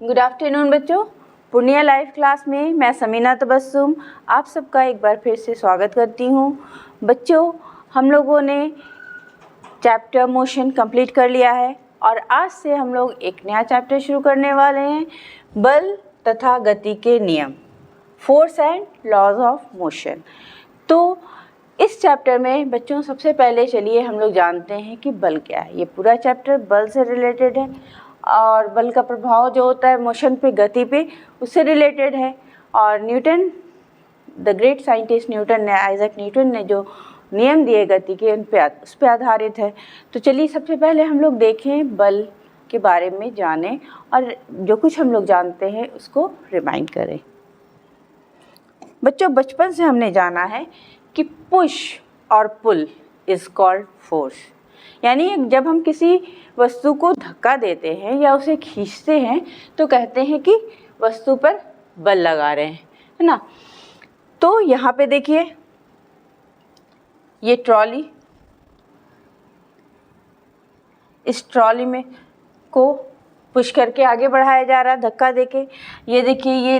Good afternoon बच्चों। Purnia live class में मैं समीना तबस्सुम आप सबका एक बार फिर से स्वागत करती हूँ। बच्चों, हम लोगों ने चैप्टर मोशन कंप्लीट कर लिया है और आज से हम लोग एक नया चैप्टर शुरू करने वाले हैं, बल तथा गति के नियम, force and laws of motion. तो इस चैप्टर में बच्चों सबसे पहले चलिए हम लोग जानते हैं कि बल क्या है। ये पूरा चैप्टर बल से रिलेटेड है और बल का प्रभाव जो होता है मोशन पे, गति पे, उससे रिलेटेड है। और Newton, the great scientist Newton ने, आइजैक न्यूटन ने जो नियम दिए गति के उस पर आधारित है। तो चलिए सबसे पहले हम लोग देखें, बल के बारे में जानें और जो कुछ हम लोग जानते हैं उसको रिमाइंड करें। बच्चों, बचपन से हमने जाना है कि पुश और पुल इज़ कॉल्ड फोर्स, यानी जब हम किसी वस्तु को धक्का देते हैं या उसे खींचते हैं तो कहते हैं कि वस्तु पर बल लगा रहे हैं, है ना। तो यहाँ पे देखिए, ये ट्रॉली, इस ट्रॉली में को पुश करके आगे बढ़ाया जा रहा है धक्का देके। ये देखिए, ये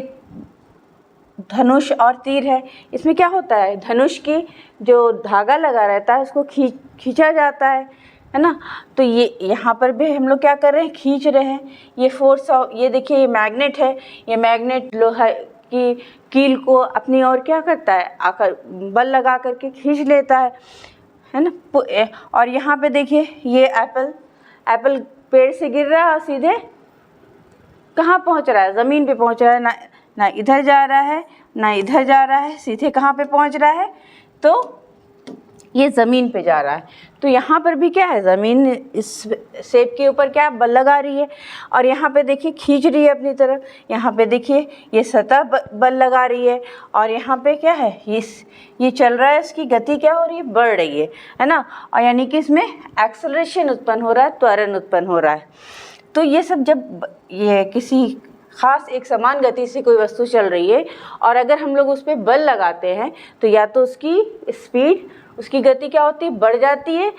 धनुष और तीर है। इसमें क्या होता है, धनुष की जो धागा लगा रहता है उसको खींचा जाता है ना। तो ये यहाँ पर भी हम लोग क्या कर रहे हैं, खींच रहे हैं। ये फोर्स ऑफ, ये देखिए ये मैग्नेट है। ये मैग्नेट लोहा की कील को अपनी ओर क्या करता है, आकर बल लगा करके खींच लेता है ना। और यहाँ पे देखिए, ये एप्पल पेड़ से गिर रहा है और सीधे कहाँ पहुँच रहा है, ज़मीन पे पहुँच रहा है। ना इधर जा रहा है ना इधर जा रहा है, सीधे कहाँ पे पहुँच रहा है, तो ये ज़मीन पे जा रहा है। तो यहाँ पर भी क्या है, ज़मीन इस शेप के ऊपर क्या बल लगा रही है और यहाँ पे देखिए खींच रही है अपनी तरफ। यहाँ पे देखिए ये सतह बल लगा रही है और यहाँ पे क्या है, ये चल रहा है, इसकी गति क्या हो रही है, बढ़ रही है ना। और यानी कि इसमें एक्सेलरेशन उत्पन्न हो रहा है, त्वरण उत्पन्न हो रहा है। तो ये सब जब ये किसी ख़ास एक समान गति से कोई वस्तु चल रही है और अगर हम लोग उस पर बल लगाते हैं तो या तो उसकी स्पीड, उसकी गति क्या होती है, बढ़ जाती है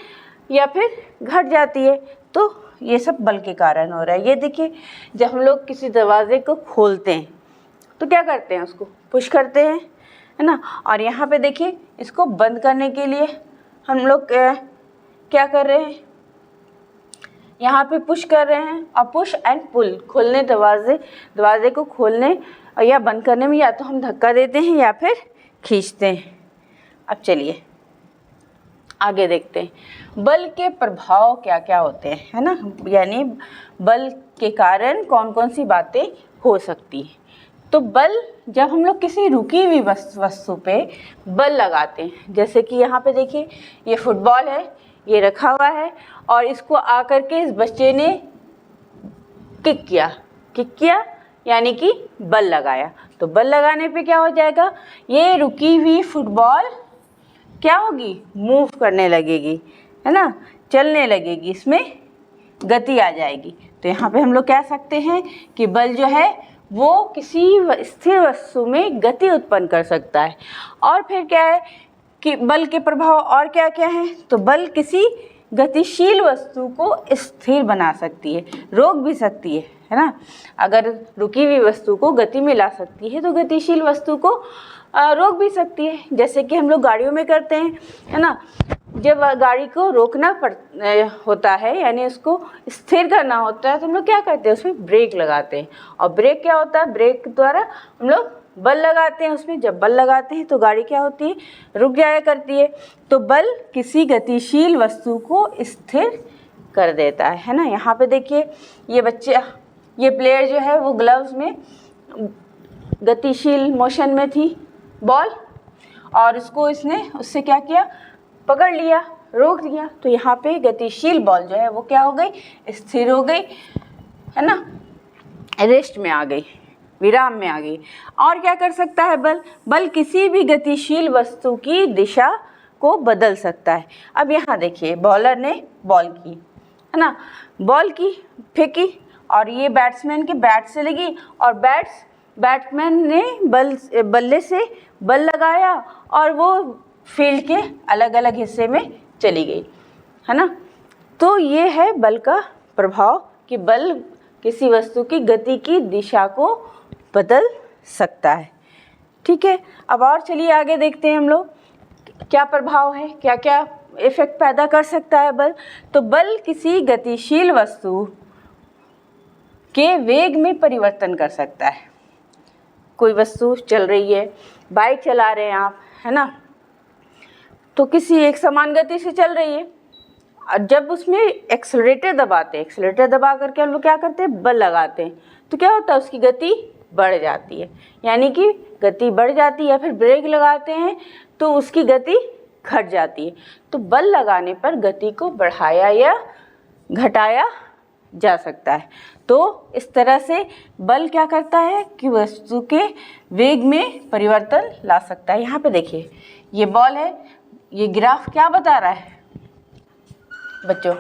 या फिर घट जाती है। तो ये सब बल के कारण हो रहा है। ये देखिए, जब हम लोग किसी दरवाजे को खोलते हैं तो क्या करते हैं, उसको पुश करते हैं, है ना। और यहाँ पे देखिए, इसको बंद करने के लिए हम लोग क्या कर रहे हैं, यहाँ पे पुश कर रहे हैं। और पुश एंड पुल, खोलने दरवाजे को खोलने या बंद करने में या तो हम धक्का देते हैं या फिर खींचते हैं। अब चलिए आगे देखते हैं, बल के प्रभाव क्या क्या होते हैं, है ना। यानी बल के कारण कौन कौन सी बातें हो सकती हैं। तो बल, जब हम लोग किसी रुकी हुई वस्तु पे बल लगाते हैं, जैसे कि यहाँ पे देखिए ये फुटबॉल है, ये रखा हुआ है और इसको आकर के इस बच्चे ने किक किया यानी कि बल लगाया। तो बल लगाने पे क्या हो जाएगा, ये रुकी हुई फुटबॉल क्या होगी, मूव करने लगेगी, है ना, चलने लगेगी, इसमें गति आ जाएगी। तो यहाँ पे हम लोग कह सकते हैं कि बल जो है वो किसी स्थिर वस्तु में गति उत्पन्न कर सकता है। और फिर क्या है कि बल के प्रभाव और क्या क्या हैं, तो बल किसी गतिशील वस्तु को स्थिर बना सकती है, रोक भी सकती है ना। अगर रुकी हुई वस्तु को गति में ला सकती है तो गतिशील वस्तु को रोक भी सकती है, जैसे कि हम लोग गाड़ियों में करते हैं, है ना। जब गाड़ी को रोकना होता है, यानी उसको स्थिर करना होता है, तो हम लोग क्या करते हैं, उसमें ब्रेक लगाते हैं। और ब्रेक क्या होता है, ब्रेक द्वारा हम लोग बल लगाते हैं उसमें। जब बल लगाते हैं तो गाड़ी क्या होती है, रुक जाया करती है। तो बल किसी गतिशील वस्तु को स्थिर कर देता है ना। यहाँ पे देखिए, ये प्लेयर जो है वो ग्लव्स में गतिशील मोशन में थी बॉल, और उसने उससे क्या किया, पकड़ लिया, रोक दिया। तो यहाँ पे गतिशील बॉल जो है वो क्या हो गई, स्थिर हो गई, है ना, रेस्ट में आ गई, विराम में आ गई। और क्या कर सकता है बल किसी भी गतिशील वस्तु की दिशा को बदल सकता है। अब यहाँ देखिए, बॉलर ने बॉल की, है ना, बॉल की फेंकी और ये बैट्समैन के बैट से लगी और बैट्समैन ने बल्ले से बल लगाया और वो फील्ड के अलग अलग हिस्से में चली गई, है ना। तो ये है बल का प्रभाव कि बल किसी वस्तु की गति की दिशा को बदल सकता है। ठीक है, अब और चलिए आगे देखते हैं हम लोग क्या प्रभाव है, क्या क्या इफेक्ट पैदा कर सकता है बल। तो बल किसी गतिशील वस्तु के वेग में परिवर्तन कर सकता है। कोई वस्तु चल रही है, बाइक चला रहे हैं आप, है ना, तो किसी एक समान गति से चल रही है, और जब उसमें एक्सेलरेटर दबाते हैं, एक्सेलरेटर दबा करके हम लोग क्या करते हैं, बल लगाते हैं, तो क्या होता है, उसकी गति बढ़ जाती है, यानी कि गति बढ़ जाती है। या फिर ब्रेक लगाते हैं तो उसकी गति घट जाती है। तो बल लगाने पर गति को बढ़ाया या घटाया जा सकता है। तो इस तरह से बल क्या करता है कि वस्तु के वेग में परिवर्तन ला सकता है। यहाँ पे देखिए ये बॉल है, ये ग्राफ क्या बता रहा है बच्चों,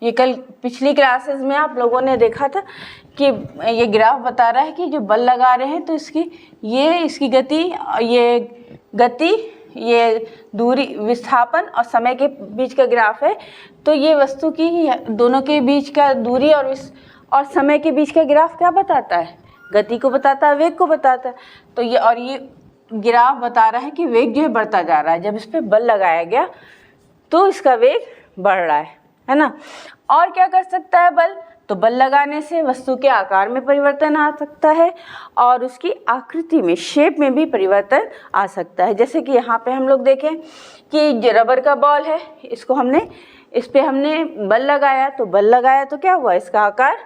ये कल पिछली क्लासेस में आप लोगों ने देखा था कि ये ग्राफ बता रहा है कि जो बल लगा रहे हैं तो इसकी गति, ये दूरी, विस्थापन और समय के बीच का ग्राफ है। तो ये वस्तु की दोनों के बीच का दूरी और समय के बीच का ग्राफ क्या बताता है, गति को बताता है, वेग को बताता है। तो ये ग्राफ बता रहा है कि वेग जो है बढ़ता जा रहा है, जब इस पर बल लगाया गया तो इसका वेग बढ़ रहा है ना। और क्या कर सकता है बल, तो बल लगाने से वस्तु के आकार में परिवर्तन आ सकता है और उसकी आकृति में, शेप में भी परिवर्तन आ सकता है। जैसे कि यहाँ पे हम लोग देखें कि रबर का बॉल है, इस पे हमने बल लगाया, तो बल लगाया तो क्या हुआ, इसका आकार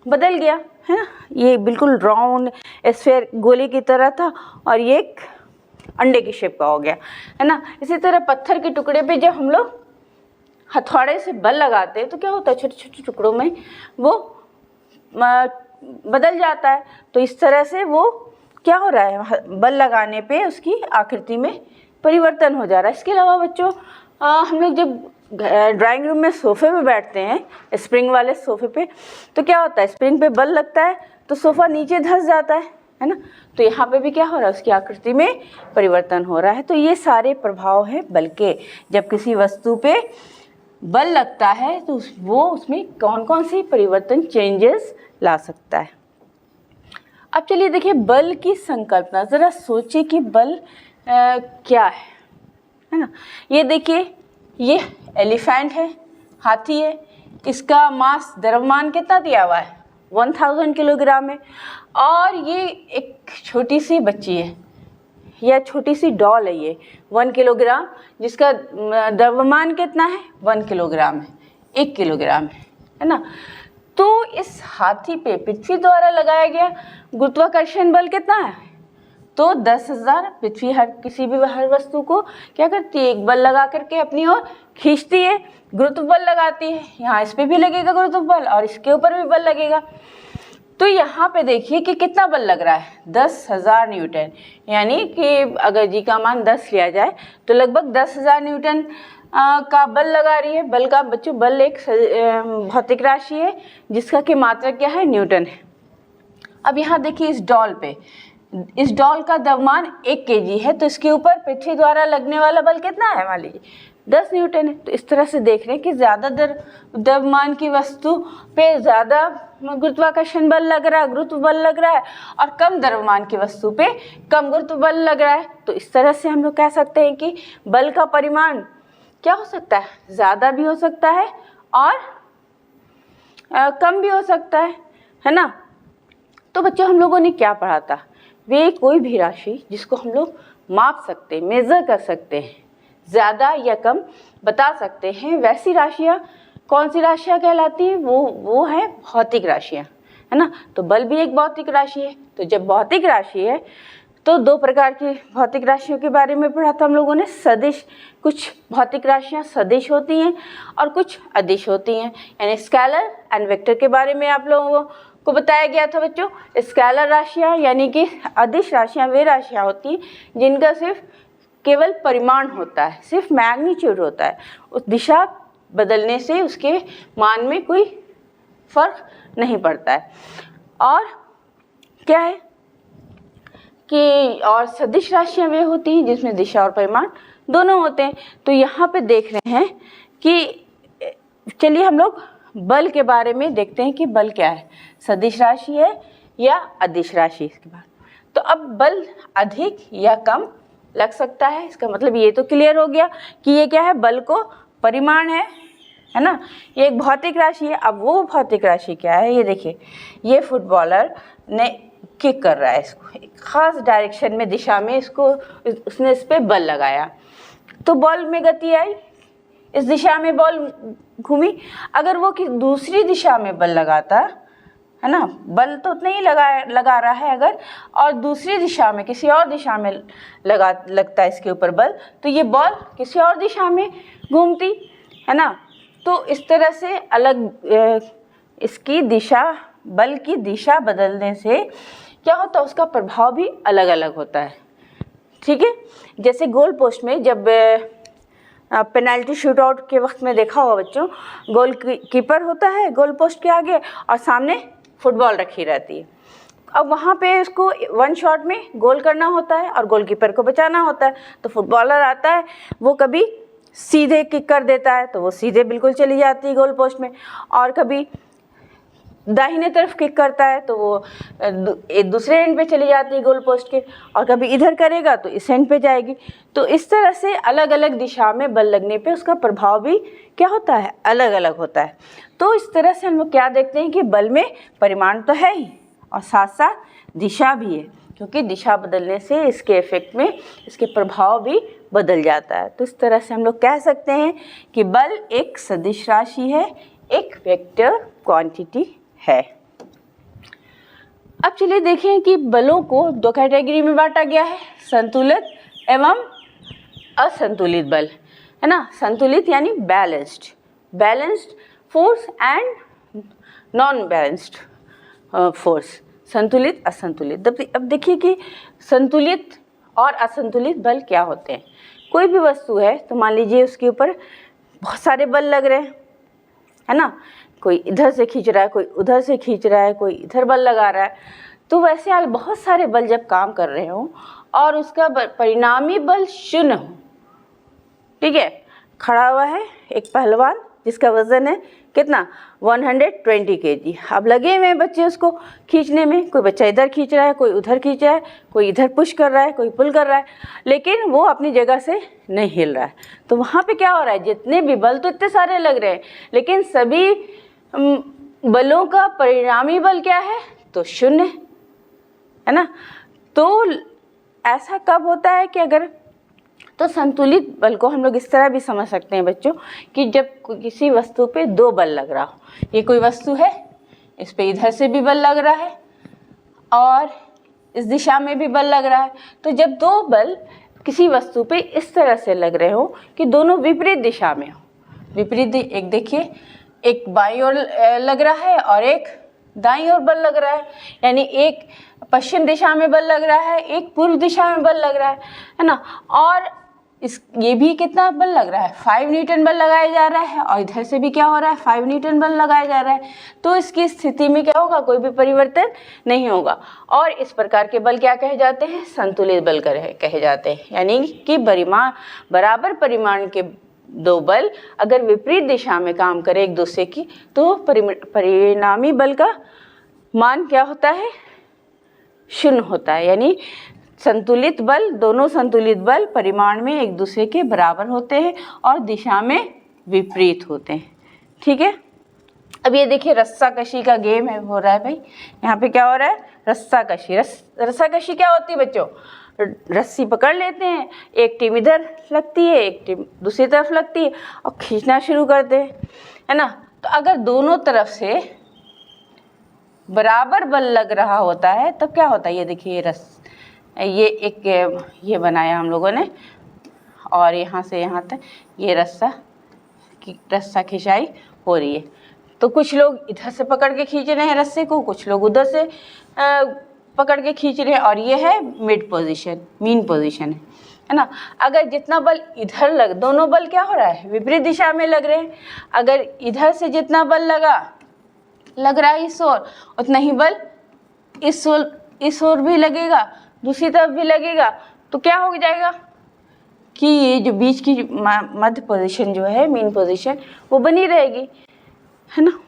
बदल गया, है ना। ये बिल्कुल राउंड स्फीयर गोले की तरह था और ये एक अंडे की शेप का हो गया, है ना। इसी तरह पत्थर के टुकड़े पे जब हम लोग हथौड़े से बल लगाते हैं तो क्या होता है, छोटे छोटे टुकड़ों में वो बदल जाता है। तो इस तरह से वो क्या हो रहा है, बल लगाने पे उसकी आकृति में परिवर्तन हो जा रहा है। इसके अलावा बच्चों हम लोग जब ड्राइंग रूम में सोफे पे बैठते हैं, स्प्रिंग वाले सोफे पे, तो क्या होता है, स्प्रिंग पे बल लगता है तो सोफ़ा नीचे धंस जाता है ना। तो यहाँ पे भी क्या हो रहा है, उसकी आकृति में परिवर्तन हो रहा है। तो ये सारे प्रभाव है बल के। जब किसी वस्तु पे बल लगता है तो वो उसमें कौन कौन सी परिवर्तन, चेंजेस ला सकता है। अब चलिए देखिए बल की संकल्पना, ज़रा सोचिए कि बल क्या है ना। ये देखिए, ये एलिफेंट है, हाथी है, इसका मास, द्रव्यमान कितना दिया हुआ है, 1000 किलोग्राम है। और ये एक छोटी सी बच्ची है या छोटी सी डॉल है, ये 1 किलोग्राम, जिसका द्रव्यमान कितना है, 1 किलोग्राम है, 1 किलोग्राम है ना। तो इस हाथी पे पृथ्वी द्वारा लगाया गया गुरुत्वाकर्षण बल कितना है, तो 10,000। पृथ्वी हर वस्तु को क्या करती है, एक बल लगा करके अपनी ओर खींचती है, गुरुत्व बल लगाती है। यहाँ इस पे भी लगेगा गुरुत्व बल और इसके ऊपर भी बल लगेगा। तो यहाँ पे देखिए कि कितना बल लग रहा है, 10,000 न्यूटन, यानी कि अगर जी का मान 10 लिया जाए तो लगभग 10,000 न्यूटन का बल लगा रही है। बल का बच्चों, बल एक भौतिक राशि है जिसका की मात्रा क्या है, न्यूटन है। अब यहाँ देखिए इस डॉल का द्रव्यमान 1 kg है, तो इसके ऊपर पृथ्वी द्वारा लगने वाला बल कितना है, मान लीजिए 10 न्यूटन है। तो इस तरह से देख रहे हैं कि ज़्यादा द्रव्यमान की वस्तु पे ज़्यादा गुरुत्वाकर्षण बल लग रहा है, गुरुत्व बल लग रहा है, और कम द्रव्यमान की वस्तु पे कम गुरुत्व बल लग रहा है। तो इस तरह से हम लोग कह सकते हैं कि बल का परिमाण क्या हो सकता है, ज़्यादा भी हो सकता है और कम भी हो सकता है ना। तो बच्चों हम लोगों ने क्या पढ़ा था, वे कोई भी राशि जिसको हम लोग माप सकते हैं, मेज़र कर सकते हैं, ज़्यादा या कम बता सकते हैं, वैसी राशियाँ कौन सी राशियाँ कहलाती हैं, वो है भौतिक राशियाँ, है ना। तो बल भी एक भौतिक राशि है। तो जब भौतिक राशि है तो 2 प्रकार की भौतिक राशियों के बारे में पढ़ा था हम लोगों ने, सदिश। कुछ भौतिक राशियाँ सदिश होती हैं और कुछ अदिश होती हैं, यानी स्केलर एंड वेक्टर के बारे में आप लोगों को बताया गया था बच्चों। स्केलर राशियाँ यानी कि अदिश राशियाँ वे राशियाँ होती हैं जिनका सिर्फ केवल परिमाण होता है, सिर्फ मैग्नीट्यूड होता है, उस दिशा बदलने से उसके मान में कोई फर्क नहीं पड़ता है। और क्या है कि और सदिश राशियाँ वे होती हैं जिसमें दिशा और परिमाण दोनों होते हैं। तो यहाँ पे देख रहे हैं कि चलिए हम लोग बल के बारे में देखते हैं कि बल क्या है, सदिश राशि है या अदिश राशि। इसके बाद तो अब बल अधिक या कम लग सकता है, इसका मतलब ये तो क्लियर हो गया कि ये क्या है, बल को परिमाण है ना। ये एक भौतिक राशि है। अब वो भौतिक राशि क्या है, ये देखिए, ये फुटबॉलर ने किक कर रहा है इसको, एक खास डायरेक्शन में, दिशा में इसको, उसने इस पर बल लगाया तो बॉल में गति आई, इस दिशा में बॉल घूमी। अगर वो कि दूसरी दिशा में बल लगाता है ना, बल तो नहीं लगा रहा है अगर, और दूसरी दिशा में, किसी और दिशा में लगता है इसके ऊपर बल, तो ये बॉल किसी और दिशा में घूमती है ना। तो इस तरह से अलग इसकी दिशा, बल की दिशा बदलने से क्या होता है, उसका प्रभाव भी अलग अलग होता है। ठीक है, जैसे गोल पोस्ट में जब पेनल्टी शूट आउट के वक्त में देखा होगा बच्चों, गोल कीपर होता है गोल पोस्ट के आगे और सामने फुटबॉल रखी रहती है। अब वहाँ पे उसको वन शॉट में गोल करना होता है और गोलकीपर को बचाना होता है। तो फुटबॉलर आता है, वो कभी सीधे किक कर देता है तो वो सीधे बिल्कुल चली जाती है गोल पोस्ट में, और कभी दाहिने तरफ किक करता है तो वो दूसरे एंड पे चली जाती है गोल पोस्ट के, और कभी इधर करेगा तो इस एंड पे जाएगी। तो इस तरह से अलग अलग दिशा में बल लगने पे उसका प्रभाव भी क्या होता है, अलग अलग होता है। तो इस तरह से हम लोग क्या देखते हैं कि बल में परिमाण तो है ही और साथ साथ दिशा भी है, क्योंकि दिशा बदलने से इसके इफेक्ट में इसके प्रभाव भी बदल जाता है। तो इस तरह से हम लोग कह सकते हैं कि बल एक सदिश राशि है, एक वेक्टर क्वांटिटी है। अब चलिए देखें कि बलों को दो कैटेगरी में बांटा गया है, संतुलित एवं असंतुलित बल, है ना। संतुलित यानी balanced force and non balanced force, संतुलित असंतुलित। अब देखिए कि संतुलित और असंतुलित बल क्या होते हैं। कोई भी वस्तु है तो मान लीजिए उसके ऊपर बहुत सारे बल लग रहे हैं, है ना, कोई इधर से खींच रहा है, कोई उधर से खींच रहा है, कोई इधर बल लगा रहा है। तो वैसे बहुत सारे बल जब काम कर रहे हों और उसका परिणामी बल शून्य हो, ठीक है, खड़ा हुआ है एक पहलवान जिसका वजन है कितना, 120 kg। अब लगे हुए हैं बच्चे उसको खींचने में, कोई बच्चा इधर खींच रहा है, कोई उधर खींच रहा है, कोई इधर पुश कर रहा है, कोई पुल कर रहा है, लेकिन वो अपनी जगह से नहीं हिल रहा है। तो वहाँ पे क्या हो रहा है, जितने भी बल तो इतने सारे लग रहे हैं, लेकिन सभी बलों का परिणामी बल क्या है, तो शून्य है ना। तो ऐसा कब होता है कि अगर, तो संतुलित बल को हम लोग इस तरह भी समझ सकते हैं बच्चों कि जब किसी वस्तु पे दो बल लग रहा हो, ये कोई वस्तु है, इस पे इधर से भी बल लग रहा है और इस दिशा में भी बल लग रहा है। तो जब दो बल किसी वस्तु पे इस तरह से लग रहे हो कि दोनों विपरीत दिशा में हो, विपरीत, एक देखिए, एक बाईं ओर लग रहा है और एक दाईं ओर बल लग रहा है, यानी एक पश्चिम दिशा में बल लग रहा है, एक पूर्व दिशा में बल लग रहा है ना। और ये भी कितना बल लग रहा है, 5 न्यूटन बल लगाया जा रहा है, और इधर से भी क्या हो रहा है, 5 न्यूटन बल लगाया जा रहा है। तो इसकी स्थिति में क्या होगा, कोई भी परिवर्तन नहीं होगा। और इस प्रकार के बल क्या कहे जाते हैं, संतुलित बल कहे जाते हैं। यानी कि बराबर परिमाण के दो बल अगर विपरीत दिशा में काम करें एक दूसरे की, तो परिणामी बल का मान क्या होता है, शून्य होता है। यानी संतुलित बल, दोनों संतुलित बल परिमाण में एक दूसरे के बराबर होते हैं और दिशा में विपरीत होते हैं। ठीक है, अब ये देखिए रस्साकशी का गेम है, हो रहा है भाई। यहाँ पे क्या हो रहा है, रस्साकशी। रस्साकशी क्या होती है बच्चों, रस्सी पकड़ लेते हैं, एक टीम इधर लगती है, एक टीम दूसरी तरफ लगती है और खींचना शुरू करते हैं, है ना। तो अगर दोनों तरफ से बराबर बल लग रहा होता है तब क्या होता है, ये देखिए ये बनाया हम लोगों ने और यहाँ से यहाँ तक ये रस्सा खिंचाई हो रही है। तो कुछ लोग इधर से पकड़ के खींच रहे हैं रस्से को, कुछ लोग उधर से पकड़ के खींच रहे हैं, और ये है मिड पोजीशन, मीन पोजीशन है ना। अगर जितना बल इधर दोनों बल क्या हो रहा है, विपरीत दिशा में लग रहे हैं। अगर इधर से जितना बल लग रहा है इस ओर, उतना ही बल इस ओर भी लगेगा, दूसरी तरफ भी लगेगा। तो क्या हो जाएगा कि ये जो बीच की मध्य पोजीशन जो है, मीन पोजीशन, वो बनी रहेगी। है ना।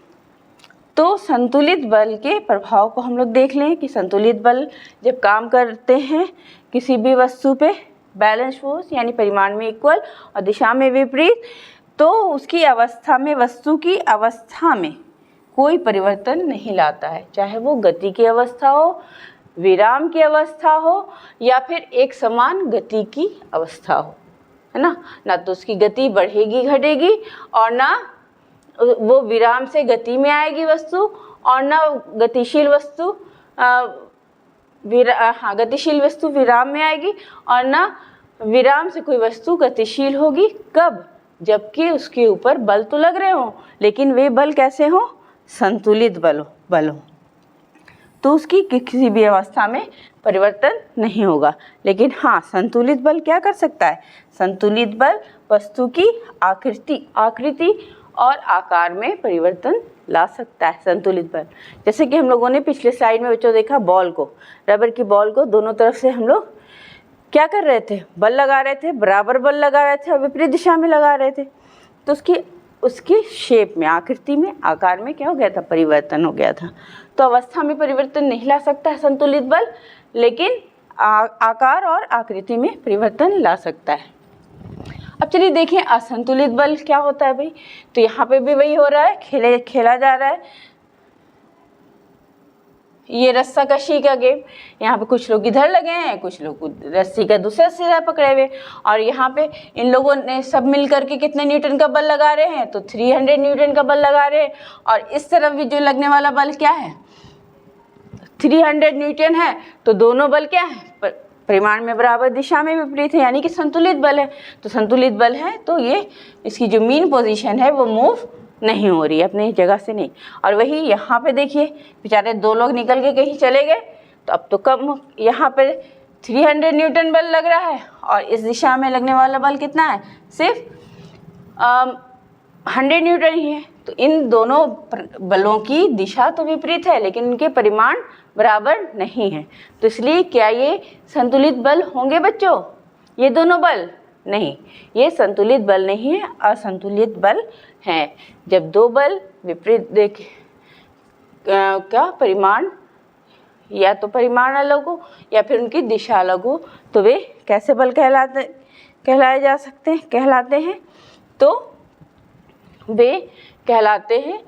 तो संतुलित बल के प्रभाव को हम लोग देख लें कि संतुलित बल जब काम करते हैं किसी भी वस्तु पे, बैलेंस फोर्स यानी परिमाण में इक्वल और दिशा में विपरीत, तो उसकी अवस्था में, वस्तु की अवस्था में कोई परिवर्तन नहीं लाता है, चाहे वो गति की अवस्था हो, विराम की अवस्था हो या फिर एक समान गति की अवस्था हो, है ना। ना तो उसकी गति बढ़ेगी घटेगी और ना वो विराम से गति में आएगी वस्तु, और ना गतिशील वस्तु गतिशील वस्तु विराम में आएगी, और ना विराम से कोई वस्तु गतिशील होगी। कब? जबकि उसके ऊपर बल तो लग रहे हों, लेकिन वे बल कैसे हों? संतुलित बल हो, तो उसकी किसी भी अवस्था में परिवर्तन नहीं होगा। लेकिन हाँ, संतुलित बल क्या कर सकता है? संतुलित बल वस्तु की आकृति और आकार में परिवर्तन ला सकता है। संतुलित बल, जैसे कि हम लोगों ने पिछले स्लाइड में बच्चों देखा, बॉल को, रबर की बॉल को दोनों तरफ से हम लोग क्या कर रहे थे? बल लगा रहे थे, बराबर बल लगा रहे थे और विपरीत दिशा में लगा रहे थे। तो उसकी शेप में, आकृति में, आकार में क्या हो गया था? परिवर्तन हो गया था। तो अवस्था में परिवर्तन नहीं ला सकता है संतुलित बल, लेकिन आकार और आकृति में परिवर्तन ला सकता है। अब चलिए देखें असंतुलित बल क्या होता है भाई। तो यहाँ पे भी वही हो रहा है, खेला जा रहा है ये रस्साकशी का गेम। यहाँ पे कुछ लोग इधर लगे हैं, कुछ लोग रस्सी का दूसरा सिरा पकड़े हुए, और यहाँ पे इन लोगों ने सब मिल करके कितने न्यूटन का बल लगा रहे हैं? तो 300 न्यूटन का बल लगा रहे हैं। और इस तरफ भी जो लगने वाला बल क्या है? 300 न्यूटन है। तो दोनों बल क्या है? परिमाण में बराबर, दिशा में विपरीत है, यानी कि संतुलित बल है। तो संतुलित बल है तो ये इसकी जो मीन पोजीशन है वो मूव नहीं हो रही है अपनी जगह से, नहीं। और वही यहाँ पे देखिए, बेचारे दो लोग निकल के कहीं चले गए, तो अब तो कम, यहाँ पे 300 न्यूटन बल लग रहा है और इस दिशा में लगने वाला बल कितना है? सिर्फ 100 न्यूटन ही है। तो इन दोनों बलों की दिशा तो विपरीत है, लेकिन उनके परिमाण बराबर नहीं है। तो इसलिए क्या ये संतुलित बल होंगे बच्चों? ये दोनों बल नहीं, ये संतुलित बल नहीं है, असंतुलित बल हैं। जब दो बल विपरीत क्या परिमाण, या तो परिमाण अलग हो या फिर उनकी दिशा अलग हो, तो वे कैसे बल कहलाते हैं? तो वे कहलाते हैं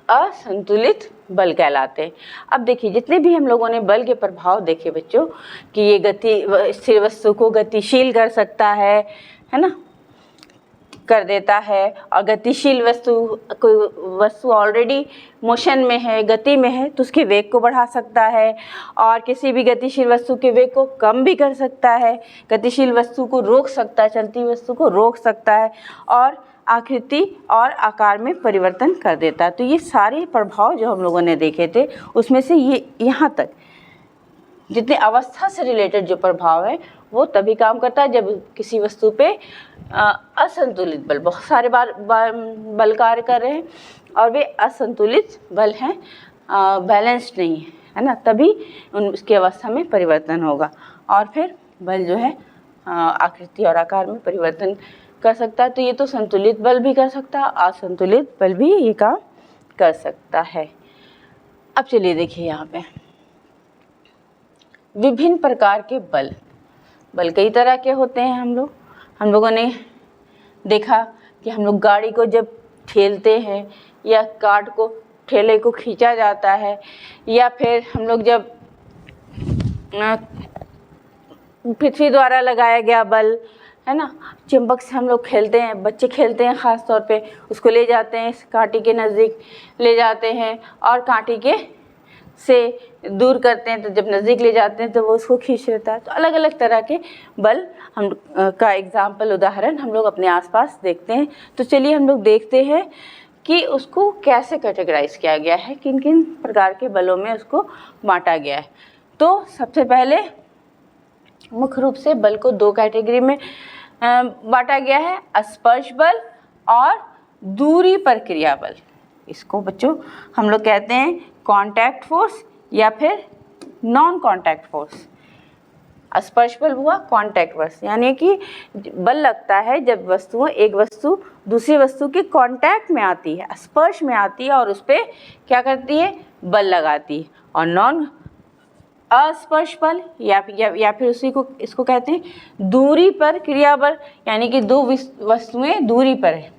असंतुलित बल कहलाते हैं। अब देखिए, जितने भी हम लोगों ने बल के प्रभाव देखे बच्चों, कि ये स्थिर वस्तु को गतिशील कर सकता है ना, कर देता है, और गतिशील कोई वस्तु ऑलरेडी मोशन में है, गति में है, तो उसके वेग को बढ़ा सकता है, और किसी भी गतिशील वस्तु के वेग को कम भी कर सकता है, गतिशील वस्तु को रोक सकता है, चलती वस्तु को रोक सकता है, और आकृति और आकार में परिवर्तन कर देता है। तो ये सारे प्रभाव जो हम लोगों ने देखे थे, उसमें से ये यहाँ तक जितने अवस्था से रिलेटेड जो प्रभाव है वो तभी काम करता है जब किसी वस्तु पे असंतुलित बल, बहुत सारे बल कार्य कर रहे हैं और वे असंतुलित बल हैं, बैलेंस्ड नहीं है ना, तभी उसकी अवस्था में परिवर्तन होगा। और फिर बल जो है आकृति और आकार में परिवर्तन कर सकता है। तो ये तो संतुलित बल भी कर सकता है, असंतुलित बल भी ये काम कर सकता है। अब चलिए देखिए, यहाँ पे विभिन्न प्रकार के बल कई तरह के होते हैं। हम लोगों ने देखा कि हम लोग गाड़ी को जब ठेलते हैं या कार्ट को, ठेले को खींचा जाता है, या फिर हम लोग जब पृथ्वी द्वारा लगाया गया बल है ना, चुंबक से हम लोग खेलते हैं, बच्चे खेलते हैं ख़ास तौर पे, उसको ले जाते हैं कांटे के नज़दीक ले जाते हैं और कांटे के से दूर करते हैं, तो जब नज़दीक ले जाते हैं तो वो उसको खींच लेता है। तो अलग अलग तरह के बल हम का एग्जाम्पल, उदाहरण हम लोग अपने आसपास देखते हैं। तो चलिए हम लोग देखते हैं कि उसको कैसे कैटेगराइज किया गया है, किन किन प्रकार के बलों में उसको बांटा गया है। तो सबसे पहले मुख्य रूप से बल को दो कैटेगरी में बांटा गया है, स्पर्श बल और दूरी पर क्रिया बल। इसको बच्चों हम लोग कहते हैं कांटेक्ट फोर्स या फिर नॉन कांटेक्ट फोर्स। स्पर्श बल हुआ कांटेक्ट फोर्स, यानी कि बल लगता है जब एक वस्तु दूसरी वस्तु के कांटेक्ट में आती है, स्पर्श में आती है और उस पर क्या करती है, बल लगाती है। और नॉन अस्पर्श बल या फिर इसको कहते हैं दूरी पर क्रिया बल, यानी कि दो वस्तुएं दूरी पर है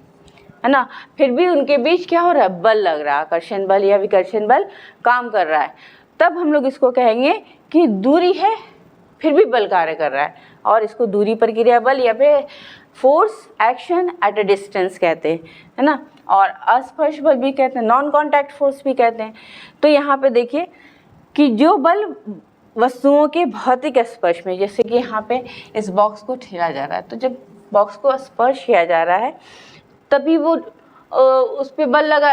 ना, फिर भी उनके बीच क्या हो रहा है, बल लग रहा है, आकर्षण बल या विकर्षण बल काम कर रहा है, तब हम लोग इसको कहेंगे कि दूरी है फिर भी बल कार्य कर रहा है, और इसको दूरी पर क्रिया बल या फिर force action at a distance कहते हैं, है ना। और अस्पर्श बल भी कहते हैं, नॉन कॉन्टैक्ट फोर्स भी कहते हैं। तो यहाँ पे देखिए कि जो बल वस्तुओं के भौतिक स्पर्श में, जैसे कि यहाँ पे इस बॉक्स को ठेला जा रहा है, तो जब बॉक्स को स्पर्श किया जा रहा है तभी वो उस पर बल लगा,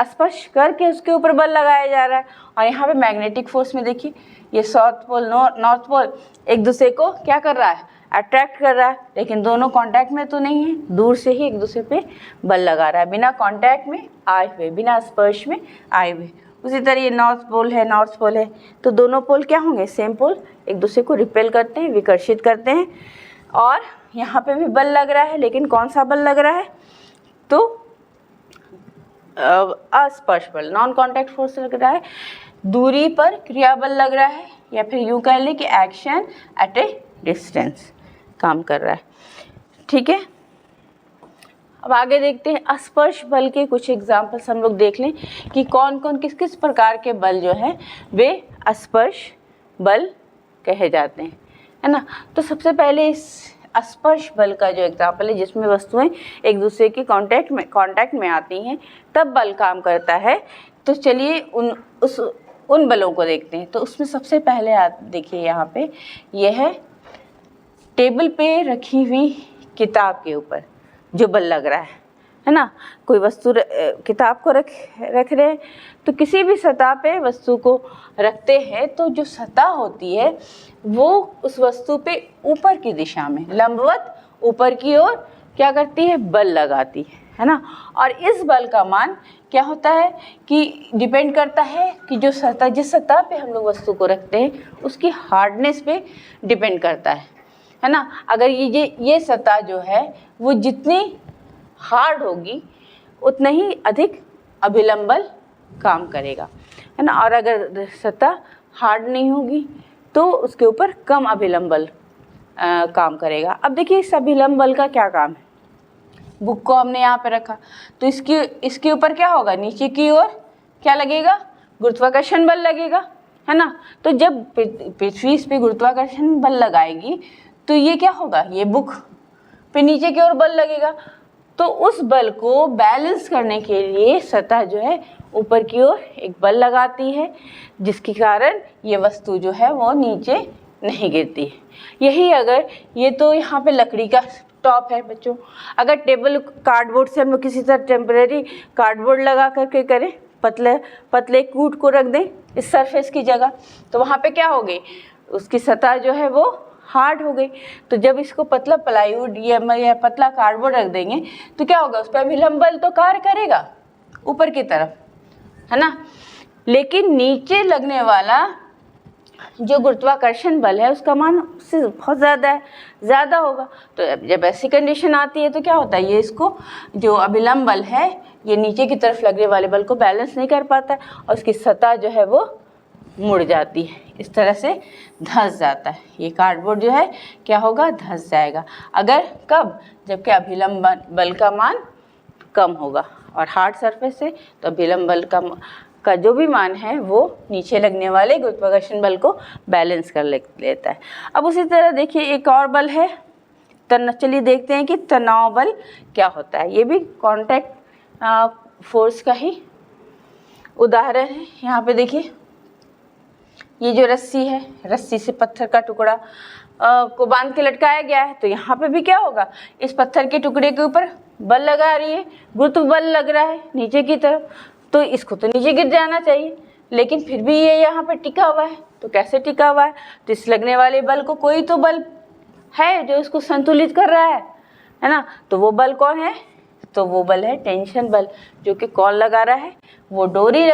स्पर्श करके उसके ऊपर बल लगाया जा रहा है। और यहाँ पे मैग्नेटिक फोर्स में देखिए ये साउथ पोल नॉर्थ पोल एक दूसरे को क्या कर रहा है, अट्रैक्ट कर रहा है, लेकिन दोनों कांटेक्ट में तो नहीं है, दूर से ही एक दूसरे पे बल लगा रहा है, बिना कांटेक्ट में आए हुए, बिना स्पर्श में आए हुए। उसी तरह ये नॉर्थ पोल है, तो दोनों पोल क्या होंगे, सेम पोल एक दूसरे को रिपेल करते हैं, विकर्षित करते हैं। और यहाँ पे भी बल लग रहा है, लेकिन कौन सा बल लग रहा है, तो अस्पर्श बल, नॉन कॉन्टैक्ट फोर्स लग रहा है, दूरी पर क्रिया बल लग रहा है, या फिर यूँ कह लें कि एक्शन एट ए डिस्टेंस काम कर रहा है। ठीक है, अब आगे देखते हैं स्पर्श बल के कुछ एग्जाम्पल्स हम लोग देख लें कि कौन कौन किस किस प्रकार के बल जो है वे स्पर्श बल कहे जाते हैं, है ना। तो सबसे पहले इस स्पर्श बल का जो एग्जाम्पल है, जिसमें वस्तुएं एक दूसरे के कांटेक्ट में आती हैं तब बल काम करता है, तो चलिए उन बलों को देखते हैं। तो उसमें सबसे पहले आप देखिए यहाँ पे यह है टेबल पे रखी हुई किताब के ऊपर जो बल लग रहा है ना। कोई वस्तु किताब को रख रहे हैं, तो किसी भी सतह पे वस्तु को रखते हैं तो जो सतह होती है वो उस वस्तु पे ऊपर की दिशा में लंबवत ऊपर की ओर क्या करती है, बल लगाती है ना। और इस बल का मान क्या होता है कि डिपेंड करता है कि जो सतह, जिस सतह पे हम लोग वस्तु को रखते हैं उसकी हार्डनेस पे डिपेंड करता है ना। अगर ये सतह जो है वो जितनी हार्ड होगी उतना ही अधिक अभिलंब बल काम करेगा, है ना। और अगर सतह हार्ड नहीं होगी तो उसके ऊपर कम अभिलंब बल काम करेगा। अब देखिए इस अभिलंब बल का क्या काम है, बुक को हमने यहाँ पे रखा तो इसके ऊपर क्या होगा, नीचे की ओर क्या लगेगा, गुरुत्वाकर्षण बल लगेगा, है ना। तो जब पृथ्वी इस पे गुरुत्वाकर्षण बल लगाएगी तो ये क्या होगा, ये बुक पे नीचे की ओर बल लगेगा। तो उस बल को बैलेंस करने के लिए सतह जो है ऊपर की ओर एक बल लगाती है, जिसके कारण ये वस्तु जो है वो नीचे नहीं गिरती है। यही अगर ये तो यहाँ पे लकड़ी का टॉप है बच्चों, अगर टेबल कार्डबोर्ड से हम लोग किसी तरह टेम्परेरी कार्डबोर्ड लगा करके करें, पतले कूट को रख दें इस सरफेस की जगह, तो वहाँ पे क्या हो गई, उसकी सतह जो है वो हार्ड हो गई। तो जब इसको पतला प्लाईवुड या पतला कार्डबोर्ड रख देंगे तो क्या होगा, उस पर अभिलंब बल तो कार्य करेगा ऊपर की तरफ, है ना। लेकिन नीचे लगने वाला जो गुरुत्वाकर्षण बल है उसका मान उससे बहुत ज़्यादा होगा। तो जब ऐसी कंडीशन आती है तो क्या होता है, ये इसको जो अभिलंब बल है ये नीचे की तरफ लगने वाले बल को बैलेंस नहीं कर पाता है और उसकी सतह जो है वो मुड़ जाती है, इस तरह से धंस जाता है। ये कार्डबोर्ड जो है क्या होगा, धंस जाएगा। अगर कब, जबकि अभिलंब बल का मान कम होगा, और हार्ड सरफेस है तो अभिलंब बल का जो भी मान है वो नीचे लगने वाले गुरुत्वाकर्षण बल को बैलेंस कर लेता है। अब उसी तरह देखिए एक और बल है, चलिए देखते हैं कि तनाव बल क्या होता है। ये भी कॉन्टैक्ट फोर्स का ही उदाहरण है। यहाँ पे देखिए ये जो रस्सी है, रस्सी से पत्थर का टुकड़ा को बांध के लटकाया गया है, तो यहाँ पे भी क्या होगा, इस पत्थर के टुकड़े के ऊपर बल लगा रही है, गुरुत्व बल लग रहा है नीचे की तरफ, तो इसको तो नीचे गिर जाना चाहिए, लेकिन फिर भी ये यहाँ पे टिका हुआ है। तो कैसे टिका हुआ है, तो इस लगने वाले बल को कोई तो बल है जो इसको संतुलित कर रहा है ना। तो वो बल कौन है, तो वो बल है टेंशन बल, जो कि कौन लगा रहा है, वो डोरी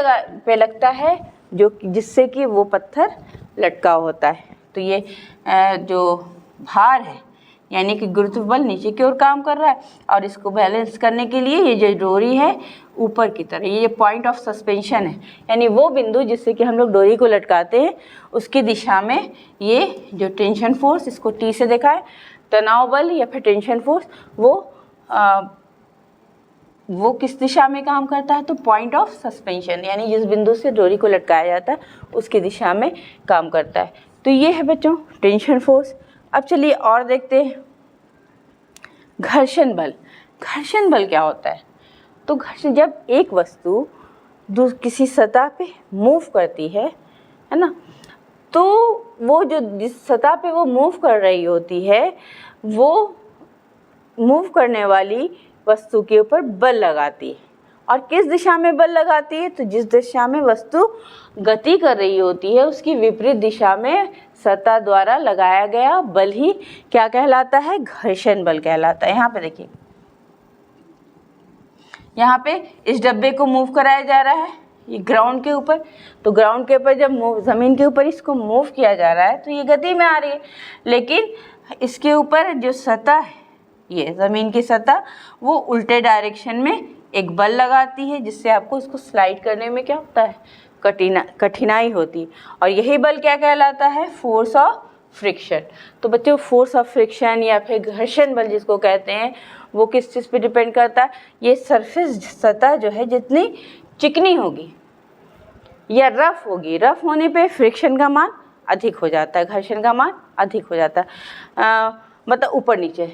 पे लगता है जो जिससे कि वो पत्थर लटका होता है। तो ये जो भार है यानी कि गुरुत्व बल नीचे की ओर काम कर रहा है, और इसको बैलेंस करने के लिए ये जो डोरी है ऊपर की तरह, ये पॉइंट ऑफ सस्पेंशन है, यानी वो बिंदु जिससे कि हम लोग डोरी को लटकाते हैं उसकी दिशा में ये जो टेंशन फोर्स, इसको टी से देखा है, तनाव बल या फिर टेंशन फोर्स, वो किस दिशा में काम करता है, तो पॉइंट ऑफ सस्पेंशन यानी जिस बिंदु से डोरी को लटकाया जाता है उसकी दिशा में काम करता है। तो ये है बच्चों टेंशन फोर्स। अब चलिए और देखते हैं घर्षण बल। घर्षण बल क्या होता है, तो घर्षण जब एक वस्तु किसी सतह पे मूव करती है ना, तो वो जो जिस सतह पे वो मूव कर रही होती है वो मूव करने वाली वस्तु के ऊपर बल लगाती है। और किस दिशा में बल लगाती है, तो जिस दिशा में वस्तु गति कर रही होती है उसकी विपरीत दिशा में सतह द्वारा लगाया गया बल ही क्या कहलाता है, घर्षण बल कहलाता है। यहाँ पे देखिए, यहाँ पे इस डब्बे को मूव कराया जा रहा है ये ग्राउंड के ऊपर, तो ग्राउंड के ऊपर जब ज़मीन के ऊपर इसको मूव किया जा रहा है तो ये गति में आ रही है, लेकिन इसके ऊपर जो सतह है, ये ज़मीन की सतह, वो उल्टे डायरेक्शन में एक बल लगाती है, जिससे आपको इसको स्लाइड करने में क्या होता है, कठिनाई होती है। और यही बल क्या कहलाता है, फोर्स ऑफ फ्रिक्शन। तो बच्चों फोर्स ऑफ फ्रिक्शन या फिर घर्षण बल जिसको कहते हैं वो किस चीज़ पे डिपेंड करता है, ये सरफेस सतह जो है जितनी चिकनी होगी या रफ होगी, रफ होने पे फ्रिक्शन का मान अधिक हो जाता है, घर्षण का मान अधिक हो जाता है। मतलब ऊपर नीचे,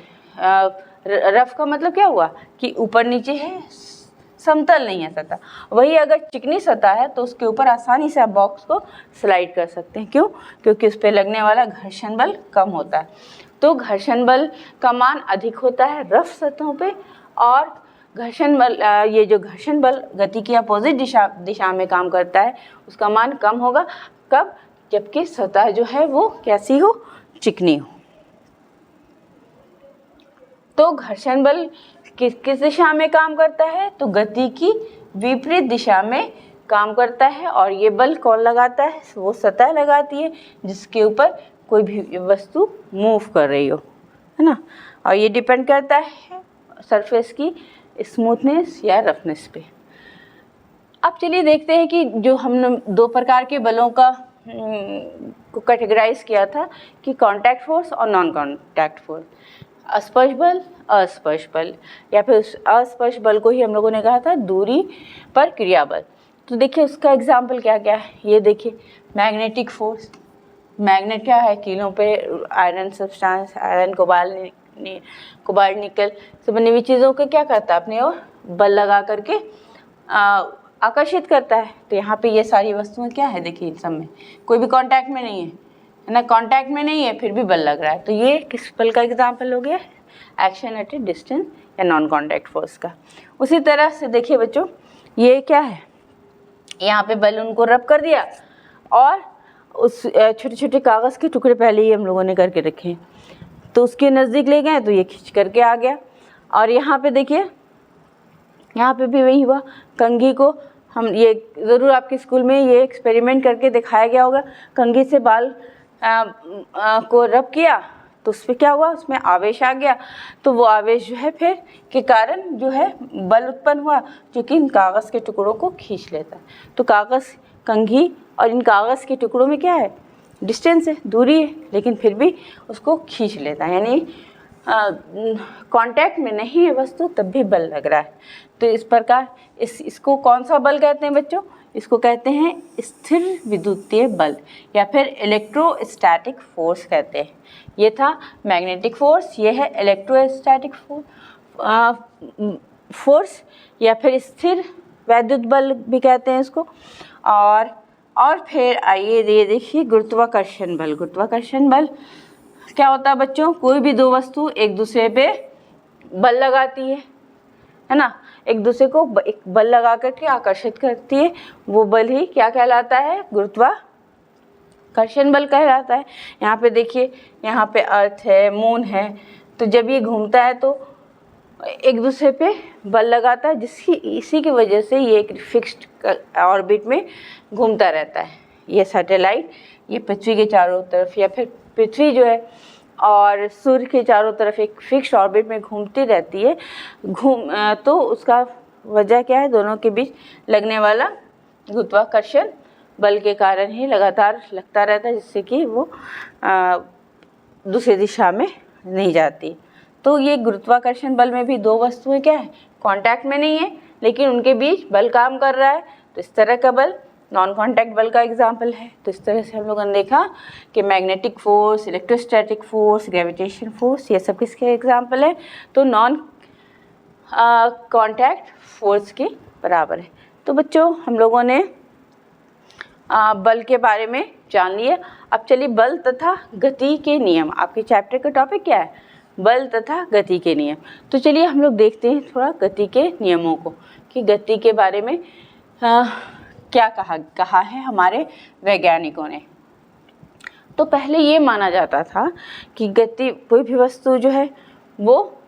रफ का मतलब क्या हुआ कि ऊपर नीचे है, समतल नहीं है सतह। वही अगर चिकनी सतह है तो उसके ऊपर आसानी से आप बॉक्स को स्लाइड कर सकते हैं। क्यों? क्योंकि उस पर लगने वाला घर्षण बल कम होता है। तो घर्षण बल का मान अधिक होता है रफ सतहों पे, और घर्षण बल ये जो घर्षण बल गति की अपोजिट दिशा में काम करता है उसका मान कम होगा। कब? जबकि सतह जो है वो कैसी हो, चिकनी हो। तो घर्षण बल किस दिशा में काम करता है, तो गति की विपरीत दिशा में काम करता है, और ये बल कौन लगाता है, वो सतह लगाती है जिसके ऊपर कोई भी वस्तु मूव कर रही हो, है ना। और ये डिपेंड करता है सरफेस की स्मूथनेस या रफनेस पे। अब चलिए देखते हैं कि जो हमने दो प्रकार के बलों का को कैटेगराइज किया था कि कांटेक्ट फोर्स और नॉन कांटेक्ट फोर्स, स्पर्श बल, अस्पर्श बल, या फिर उस अस्पर्श बल को ही हम लोगों ने कहा था दूरी पर क्रिया बल। तो देखिए उसका एग्जाम्पल क्या क्या है, ये देखिए मैग्नेटिक फोर्स। मैग्नेट क्या है, कीलों पे iron substance, iron cobalt nickel से बनी हुई चीज़ों को क्या करता है, अपनी ओर बल लगा करके आकर्षित करता है। तो यहाँ पे ये सारी वस्तुएं क्या है, देखिए इन सब में कोई भी कांटेक्ट में नहीं है ना, कांटेक्ट में नहीं है फिर भी बल लग रहा है। तो ये किस बल का एग्जाम्पल हो गया, एक्शन एट ए डिस्टेंस या नॉन कांटेक्ट फोर्स का। उसी तरह से देखिए बच्चों, ये क्या है, यहाँ पे बलून को रब कर दिया और उस छोटे छोटे कागज़ के टुकड़े पहले ही हम लोगों ने करके रखे हैं, तो उसके नज़दीक ले गए तो ये खींच करके आ गया। और यहाँ पे देखिए, यहाँ पे भी वही हुआ, कंघी को हम, ये ज़रूर आपके स्कूल में ये एक्सपेरिमेंट करके दिखाया गया होगा, कंघी से बाल को रब किया तो उस पर क्या हुआ, उसमें आवेश आ गया। तो वो आवेश जो है फिर के कारण जो है बल उत्पन्न हुआ, जो कि इन कागज़ के टुकड़ों को खींच लेता है। तो कागज़, कंघी और इन कागज़ के टुकड़ों में क्या है, डिस्टेंस है, दूरी है, लेकिन फिर भी उसको खींच लेता है, यानी कांटेक्ट में नहीं है वस्तु तब भी बल लग रहा है। तो इस प्रकार इसको कौन सा बल कहते हैं बच्चों, इसको कहते हैं स्थिर विद्युतीय बल या फिर इलेक्ट्रोस्टैटिक फोर्स कहते हैं। ये था मैग्नेटिक फोर्स, ये है इलेक्ट्रोस्टैटिक फोर्स या फिर स्थिर वैद्युत बल भी कहते हैं इसको। और फिर आइए ये देखिए गुरुत्वाकर्षण बल। गुरुत्वाकर्षण बल क्या होता है बच्चों, कोई भी दो वस्तु एक दूसरे पे बल लगाती है ना, एक दूसरे को एक बल लगा करके आकर्षित करती है, वो बल ही क्या कहलाता है, गुरुत्वाकर्षण बल कहलाता है। यहाँ पे देखिए, यहाँ पे अर्थ है, मून है, तो जब ये घूमता है तो एक दूसरे पे बल लगाता है, इसी की वजह से ये एक फिक्स्ड ऑर्बिट में घूमता रहता है। ये सैटेलाइट ये पृथ्वी के चारों तरफ, या फिर पृथ्वी जो है और सूर्य के चारों तरफ एक फिक्स ऑर्बिट में घूमती रहती है, तो उसका वजह क्या है, दोनों के बीच लगने वाला गुरुत्वाकर्षण बल के कारण ही लगातार लगता रहता है, जिससे कि वो दूसरी दिशा में नहीं जाती। तो ये गुरुत्वाकर्षण बल में भी दो वस्तुएं क्या है, कांटेक्ट में नहीं है, लेकिन उनके बीच बल काम कर रहा है। तो इस तरह का बल नॉन कांटेक्ट बल का एग्जाम्पल है। तो इस तरह से हम लोगों ने देखा कि magnetic force, electrostatic force, gravitation force, ये सब किसके एग्जाम्पल है, तो नॉन कांटेक्ट फोर्स के बराबर है। तो बच्चों हम लोगों ने बल के बारे में जान लिया। अब चलिए बल तथा गति के नियम, आपके चैप्टर का टॉपिक क्या है, बल तथा गति के नियम। तो चलिए हम लोग देखते हैं थोड़ा गति के नियमों को, कि गति के बारे में क्या कहा है हमारे वैज्ञानिकों ने। तो पहले ये माना जाता था कि गति, कोई भी वस्तु जो है वो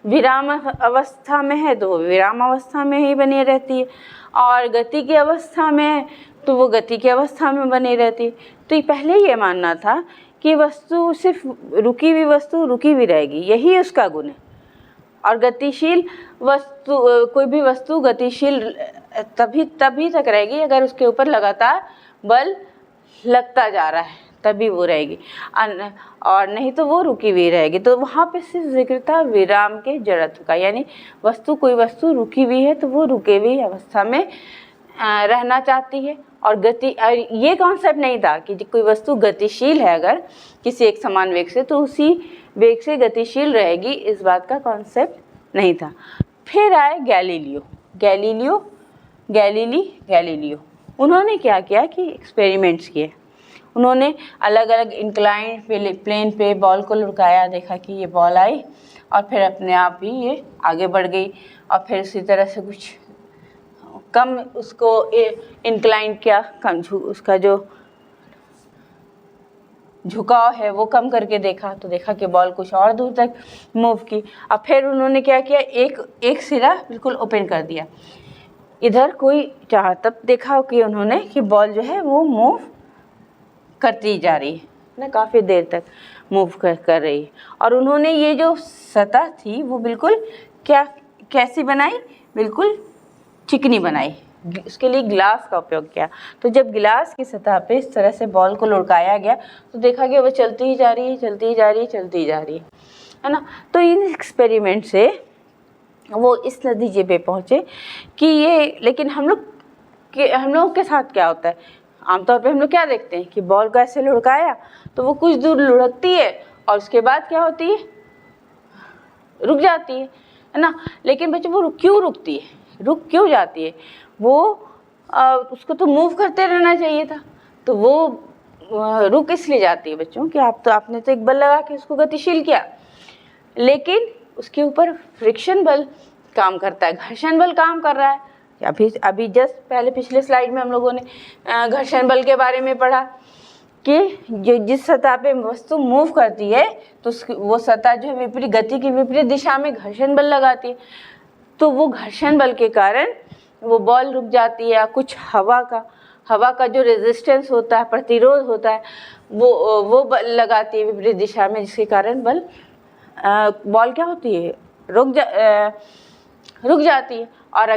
विराम अवस्था में है तो वो विराम अवस्था में ही बनी रहती है, और गति की अवस्था में है तो वो गति की अवस्था में बनी रहती है। तो पहले ये मानना था कि वस्तु सिर्फ रुकी हुई वस्तु रुकी हुई रहेगी, यही उसका गुण है। और गतिशील वस्तु, कोई भी वस्तु गतिशील तभी तक रहेगी अगर उसके ऊपर लगातार बल लगता जा रहा है, तभी वो रहेगी, और नहीं तो वो रुकी हुई रहेगी। तो वहाँ पे सिर्फ जिक्र था विराम के जड़त्व का, यानी कोई वस्तु रुकी हुई है तो वो रुके हुई अवस्था में रहना चाहती है। और ये कॉन्सेप्ट नहीं था कि कोई वस्तु गतिशील है अगर किसी एक समान वेग से तो उसी वेग से गतिशील रहेगी, इस बात का कॉन्सेप्ट नहीं था। फिर आए गैलीलियो। उन्होंने क्या किया कि एक्सपेरिमेंट्स किए। उन्होंने अलग अलग इंक्लाइंड प्लेन पे बॉल को लुढ़काया, देखा कि ये बॉल आई और फिर अपने आप ही ये आगे बढ़ गई, और फिर इसी तरह से कुछ कम उसको इंक्लाइन किया, उसका जो झुकाव है वो कम करके देखा, तो देखा कि बॉल कुछ और दूर तक मूव की। अब फिर उन्होंने क्या किया, एक सिरा बिल्कुल ओपन कर दिया इधर, कोई चाह, तब देखा कि उन्होंने कि बॉल जो है वो मूव करती जा रही है ना, काफ़ी देर तक मूव कर रही है। और उन्होंने ये जो सतह थी वो बिल्कुल कैसी बनाई, बिल्कुल चिकनी बनाई, उसके लिए ग्लास का उपयोग किया। तो जब गिलास की सतह पे इस तरह से बॉल को लुढ़काया गया तो देखा कि वो चलती ही जा रही है ना। तो इन एक्सपेरिमेंट से वो इस नतीजे पे पहुँचे कि ये, लेकिन हम लोगों के साथ क्या होता है, आमतौर पे हम लोग क्या देखते हैं कि बॉल को ऐसे लुढ़काया तो वो कुछ दूर लुढ़कती है और उसके बाद क्या होती है, रुक जाती है ना। लेकिन बच्चों वो रुक क्यों जाती है, वो उसको तो मूव करते रहना चाहिए था, तो वो रुक इसलिए जाती है बच्चों कि आपने तो एक बल लगा के उसको गतिशील किया, लेकिन उसके ऊपर फ्रिक्शन बल काम करता है, घर्षण बल काम कर रहा है। अभी जस्ट पहले पिछले स्लाइड में हम लोगों ने घर्षण बल के बारे में पढ़ा कि जिस सतह पे वस्तु मूव करती है तो वो सतह जो है गति की विपरीत दिशा में घर्षण बल लगाती है, तो वो घर्षण बल के कारण वो बॉल रुक जाती है, या कुछ हवा का जो रेजिस्टेंस होता है, प्रतिरोध होता है, वो बल लगाती है विपरीत दिशा में, जिसके कारण बॉल क्या होती है, रुक जाती है। और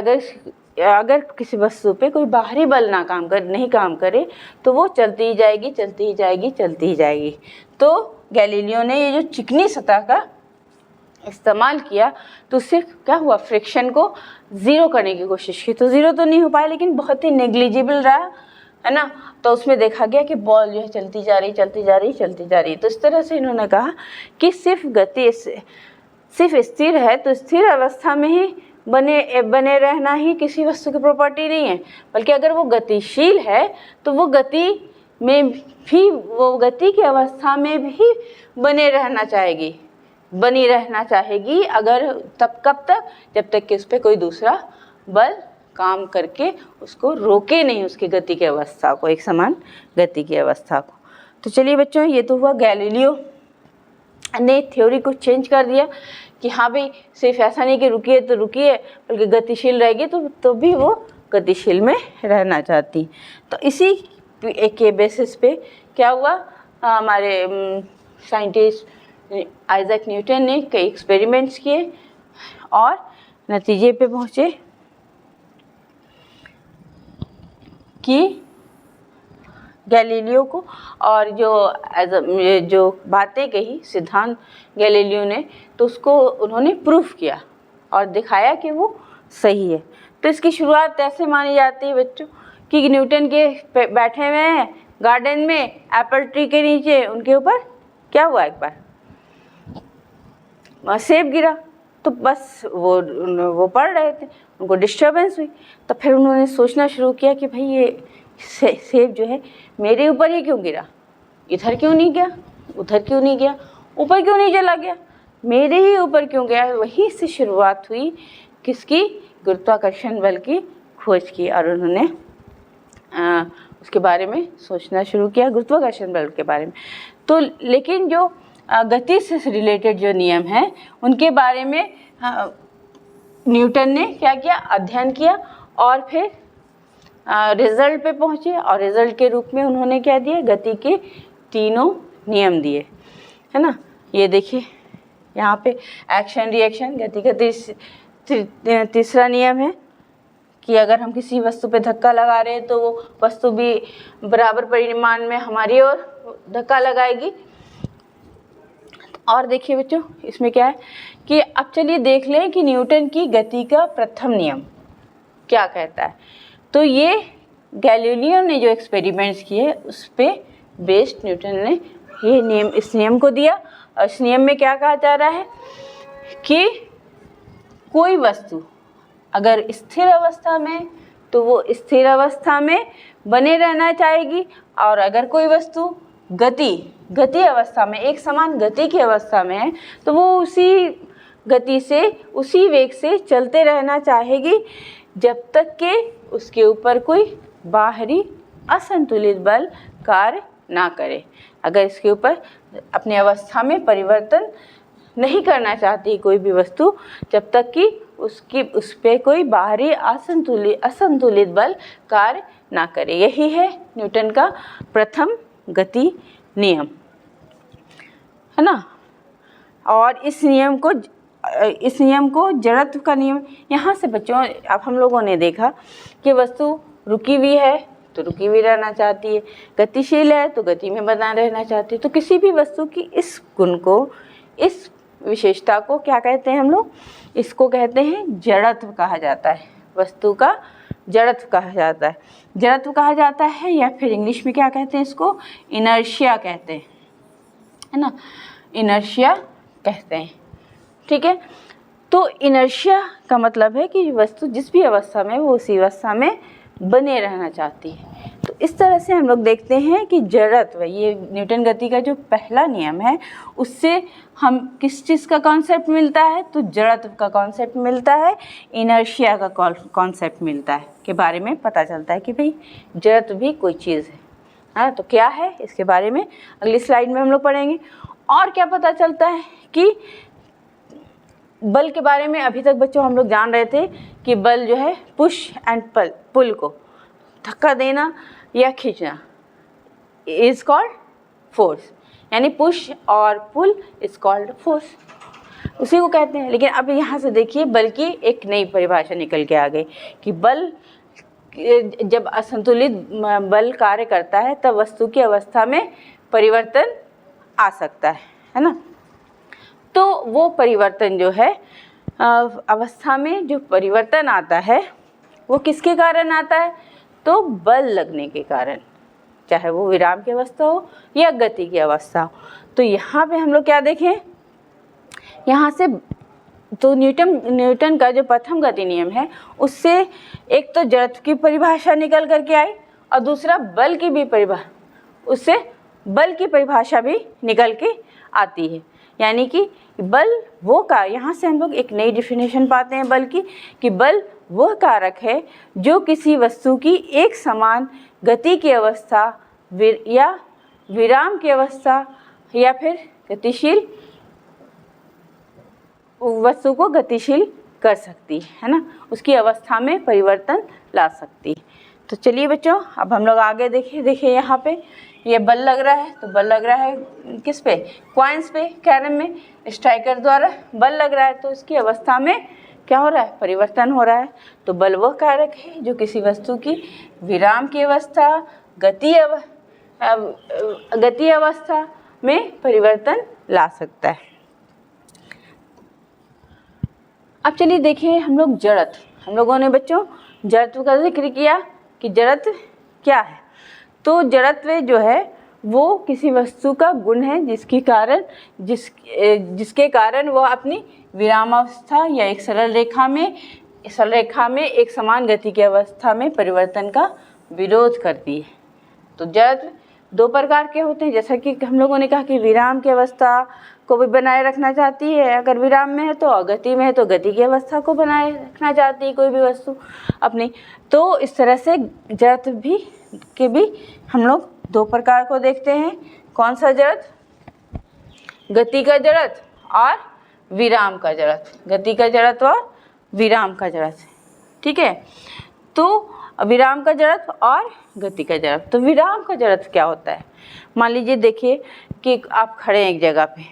अगर किसी वस्तु पे कोई बाहरी बल नहीं काम करे तो वो चलती ही जाएगी। तो गैलीलियो ने ये जो चिकनी सतह का इस्तेमाल किया तो उससे क्या हुआ, फ्रिक्शन को ज़ीरो करने की कोशिश की। तो ज़ीरो तो नहीं हो पाया, लेकिन बहुत ही नेग्लिजिबल रहा, है ना। तो उसमें देखा गया कि बॉल जो है चलती जा रही। तो इस तरह से इन्होंने कहा कि सिर्फ गति सिर्फ स्थिर है तो स्थिर अवस्था में ही बने रहना ही किसी वस्तु की प्रॉपर्टी नहीं है, बल्कि अगर वो गतिशील है तो वो गति की अवस्था में भी बनी रहना चाहेगी, अगर कब तक, जब तक कि उस पर कोई दूसरा बल काम करके उसको रोके नहीं, उसकी गति की अवस्था को, एक समान गति की अवस्था को। तो चलिए बच्चों, ये तो हुआ गैलीलियो ने थ्योरी को चेंज कर दिया कि हाँ भाई, सिर्फ ऐसा नहीं कि रुकी है तो रुकी है, बल्कि गतिशील रहेगी तो भी वो गतिशील में रहना चाहती। तो इसी के बेसिस पे क्या हुआ, हमारे साइंटिस्ट आइजैक न्यूटन ने कई एक्सपेरिमेंट्स किए और नतीजे पे पहुँचे कि गैलीलियो को, और जो बातें कही सिद्धांत गैलीलियो ने, तो उसको उन्होंने प्रूफ किया और दिखाया कि वो सही है। तो इसकी शुरुआत ऐसे मानी जाती है बच्चों कि न्यूटन के बैठे हुए हैं गार्डन में एप्पल ट्री के नीचे, उनके ऊपर क्या हुआ, एक बार सेब गिरा, तो बस वो पढ़ रहे थे, उनको डिस्टर्बेंस हुई, तो फिर उन्होंने सोचना शुरू किया कि भाई ये सेब जो है मेरे ऊपर ही क्यों गिरा, इधर क्यों नहीं गया, उधर क्यों नहीं गया, ऊपर क्यों नहीं चला गया, मेरे ही ऊपर क्यों गया। वहीं से शुरुआत हुई किसकी, गुरुत्वाकर्षण बल की खोज की, और उन्होंने उसके बारे में सोचना शुरू किया, गुरुत्वाकर्षण बल के बारे में। तो लेकिन जो गति से रिलेटेड जो नियम हैं उनके बारे में न्यूटन ने क्या किया, अध्ययन किया और फिर रिजल्ट पे पहुँचे, और रिजल्ट के रूप में उन्होंने क्या दिया, गति के तीनों नियम दिए, है ना। ये देखिए यहाँ पे एक्शन रिएक्शन, गति का तीसरा नियम है कि अगर हम किसी वस्तु पे धक्का लगा रहे हैं तो वो वस्तु भी बराबर परिमाण में हमारी ओर धक्का लगाएगी। और देखिए बच्चों इसमें क्या है कि अब चलिए देख लें कि न्यूटन की गति का प्रथम नियम क्या कहता है। तो ये गैलीलियो ने जो एक्सपेरिमेंट्स किए उस पर बेस्ड न्यूटन ने ये नियम, इस नियम को दिया। और इस नियम में क्या कहा जा रहा है कि कोई वस्तु अगर स्थिर अवस्था में तो वो स्थिर अवस्था में बने रहना चाहेगी, और अगर कोई वस्तु गति अवस्था में, एक समान गति की अवस्था में है तो वो उसी गति से, उसी वेग से चलते रहना चाहेगी जब तक कि उसके ऊपर कोई बाहरी असंतुलित बल कार्य ना करे। अगर इसके ऊपर अपने अवस्था में परिवर्तन नहीं करना चाहती कोई भी वस्तु, जब तक कि उस पर कोई बाहरी असंतुलित बल कार्य ना करे। यही है न्यूटन का प्रथम गति नियम, है ना। और इस नियम को जड़त्व का नियम, यहाँ से बच्चों अब हम लोगों ने देखा कि वस्तु रुकी हुई है तो रुकी हुई रहना चाहती है, गतिशील है तो गति में बना रहना चाहती है। तो किसी भी वस्तु की इस गुण को, इस विशेषता को क्या कहते हैं हम लोग, इसको कहते हैं जड़त्व कहा जाता है। वस्तु का जड़त्व कहा जाता है, जड़त्व कहा जाता है, या फिर इंग्लिश में क्या कहते हैं इसको, इनर्शिया कहते हैं, है ना, इनर्शिया कहते हैं। ठीक है, तो इनर्शिया का मतलब है कि वस्तु जिस भी अवस्था में वो उसी अवस्था में बने रहना चाहती है। तो इस तरह से हम लोग देखते हैं कि जड़त्व, ये न्यूटन गति का जो पहला नियम है, उससे हम किस चीज़ का कॉन्सेप्ट मिलता है, तो जड़त्व का कॉन्सेप्ट मिलता है, इनर्शिया का कॉन्सेप्ट मिलता है, के बारे में पता चलता है कि भाई जड़त्व भी कोई चीज़ है। हाँ, तो क्या है इसके बारे में अगली स्लाइड में हम लोग पढ़ेंगे। और क्या पता चलता है कि बल के बारे में अभी तक बच्चों हम लोग जान रहे थे कि बल जो है पुश एंड पुल को धक्का देना या खींचना इज कॉल्ड फोर्स, यानी पुश और पुल इज कॉल्ड फोर्स, उसी को कहते हैं। लेकिन अब यहाँ से देखिए बल की एक नई परिभाषा निकल के आ गई कि बल, जब असंतुलित बल कार्य करता है तब वस्तु की अवस्था में परिवर्तन आ सकता है ना। तो वो परिवर्तन जो है, अवस्था में जो परिवर्तन आता है वो किसके कारण आता है, तो बल लगने के कारण, चाहे वो विराम की अवस्था हो या गति की अवस्था हो। तो यहाँ पे हम लोग क्या देखें, यहाँ से तो न्यूटन का जो प्रथम गति नियम है उससे एक तो जड़त्व की परिभाषा निकल करके आई, और दूसरा बल की भी परिभाषा, उससे बल की परिभाषा भी निकल के आती है। यानी कि बल वो का, यहाँ से हम लोग एक नई डेफिनेशन पाते हैं बल की, कि बल वह कारक है जो किसी वस्तु की एक समान गति की अवस्था या विराम की अवस्था या फिर गतिशील वस्तु को गतिशील कर सकती है ना, उसकी अवस्था में परिवर्तन ला सकती है। तो चलिए बच्चों, अब हम लोग आगे देखिए यहाँ पे ये बल लग रहा है, तो बल लग रहा है किस पे, कॉइन्स पे, कैरम में स्ट्राइकर द्वारा बल लग रहा है, तो इसकी अवस्था में क्या हो रहा है, परिवर्तन हो रहा है। तो बल वह कारक है जो किसी वस्तु की विराम की अवस्था, गति अवस्था में परिवर्तन ला सकता है। अब चलिए देखिए हम लोग जड़त्व, हम लोगों ने बच्चों जड़त्व का जिक्र किया कि जड़त्व क्या है। तो जड़त्व जो है वो किसी वस्तु का गुण है जिसके कारण वह अपनी विरामावस्था या एक सरल रेखा में एक समान गति की अवस्था में परिवर्तन का विरोध करती है। तो जड़त्व दो प्रकार के होते हैं, जैसा कि हम लोगों ने कहा कि विराम की अवस्था को भी बनाए रखना चाहती है, अगर विराम में है तो, गति में है तो गति की अवस्था को बनाए रखना चाहती है कोई भी वस्तु अपनी। तो इस तरह से जड़त्व के भी हम लोग दो प्रकार को देखते हैं। कौन सा जड़त्व, गति का जड़त्व और विराम का जड़त्व, गति का जड़त्व और विराम का जड़त्व, ठीक है। तो विराम का जड़त्व और गति का जड़त्व। तो विराम का जड़त्व क्या होता है, मान लीजिए देखिए कि आप खड़े हैं एक जगह पे,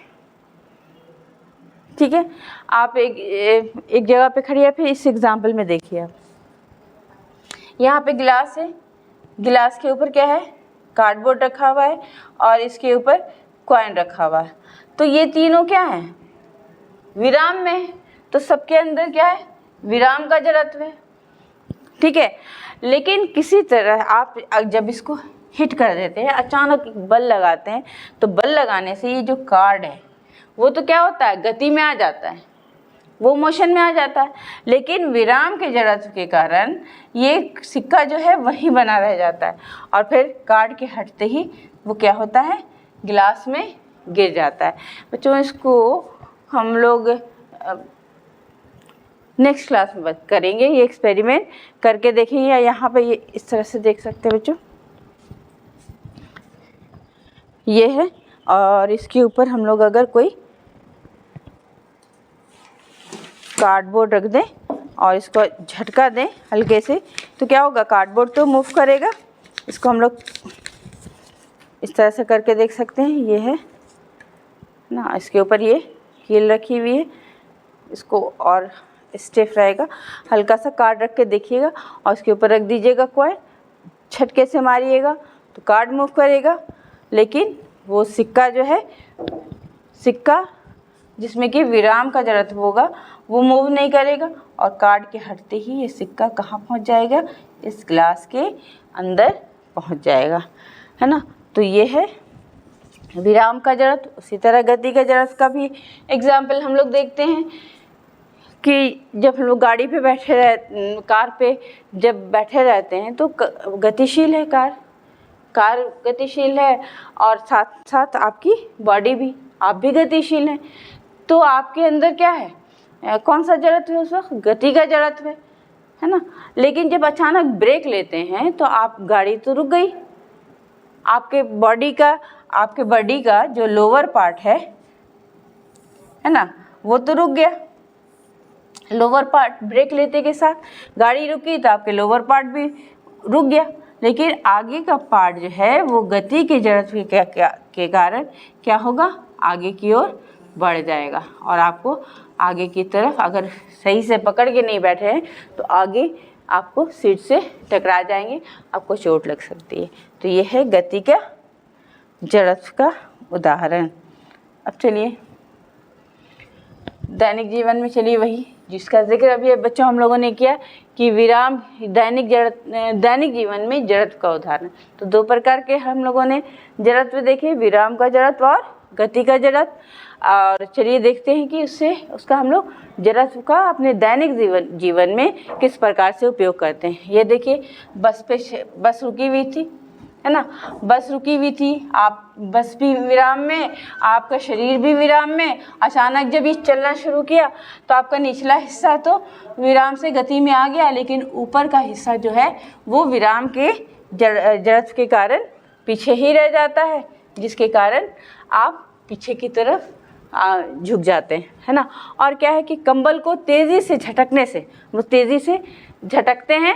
ठीक है, आप एक जगह पे खड़ी है। फिर इस एग्जाम्पल में देखिए आप, यहाँ पे गिलास है, गिलास के ऊपर क्या है, कार्डबोर्ड रखा हुआ है और इसके ऊपर कॉइन रखा हुआ है। तो ये तीनों क्या है, विराम में है, तो सबके अंदर क्या है, विराम का जड़त्व है, ठीक है। लेकिन किसी तरह आप जब इसको हिट कर देते हैं, अचानक बल लगाते हैं, तो बल लगाने से ये जो कार्ड है वो तो क्या होता है, गति में आ जाता है, वो मोशन में आ जाता है। लेकिन विराम के जड़त्व के कारण ये सिक्का जो है वहीं बना रह जाता है और फिर कार्ड के हटते ही वो क्या होता है, गिलास में गिर जाता है। बच्चों इसको हम लोग नेक्स्ट क्लास में करेंगे, ये एक्सपेरिमेंट करके देखेंगे। या यहाँ पे ये इस तरह से देख सकते हैं बच्चों, ये है और इसके ऊपर हम लोग अगर कोई कार्डबोर्ड रख दें और इसको झटका दें हल्के से, तो क्या होगा, कार्डबोर्ड तो मूव करेगा। इसको हम लोग इस तरह से करके देख सकते हैं, ये है ना, इसके ऊपर ये हील रखी हुई है, इसको और स्टिफ रहेगा। हल्का सा कार्ड रख के देखिएगा और उसके ऊपर रख दीजिएगा कॉइन, झटके से मारिएगा तो कार्ड मूव करेगा, लेकिन वो सिक्का जो है, सिक्का जिसमें कि विराम का जड़त्व होगा वो मूव नहीं करेगा और कार्ड के हटते ही ये सिक्का कहाँ पहुँच जाएगा, इस ग्लास के अंदर पहुँच जाएगा, है ना। तो ये है विराम का जड़त्व। उसी तरह गति का जड़त्व का भी एग्जाम्पल हम लोग देखते हैं कि जब हम लोग गाड़ी पे कार पे जब बैठे रहते हैं तो गतिशील है कार गतिशील है और साथ साथ आपकी बॉडी भी, आप भी गतिशील हैं। तो आपके अंदर क्या है, कौन सा जड़त्व है उस वक्त, गति का जड़त्व है ना। लेकिन जब अचानक ब्रेक लेते हैं तो आप गाड़ी तो रुक गई, आपके बॉडी का जो लोअर पार्ट है ना, वो तो रुक गया। लोअर पार्ट ब्रेक लेते के साथ गाड़ी रुकी तो आपके लोअर पार्ट भी रुक गया, लेकिन आगे का पार्ट जो है वो गति के जड़त्व के कारण क्या होगा, आगे की ओर बढ़ जाएगा और आपको आगे की तरफ, अगर सही से पकड़ के नहीं बैठे हैं तो आगे आपको सीट से टकरा जाएंगे, आपको चोट लग सकती है। तो ये है गति का जड़त्व का उदाहरण। अब चलिए दैनिक जीवन में, चलिए वही जिसका जिक्र अभी बच्चों हम लोगों ने किया कि विराम दैनिक जीवन में जड़त्व का उदाहरण। तो दो प्रकार के हम लोगों ने जड़त्व देखे, विराम का जड़त्व और गति का जड़त्व। और चलिए देखते हैं कि उसका हम लोग जड़त्व का अपने दैनिक जीवन में किस प्रकार से उपयोग करते हैं। ये देखिए बस रुकी हुई थी, है ना, बस रुकी हुई थी, आप बस भी विराम में, आपका शरीर भी विराम में। अचानक जब ये चलना शुरू किया तो आपका निचला हिस्सा तो विराम से गति में आ गया, लेकिन ऊपर का हिस्सा जो है वो विराम के जड़त्व के कारण पीछे ही रह जाता है, जिसके कारण आप पीछे की तरफ झुक जाते हैं, है ना। और क्या है कि कंबल को तेज़ी से झटकने से, वो तेज़ी से झटकते हैं,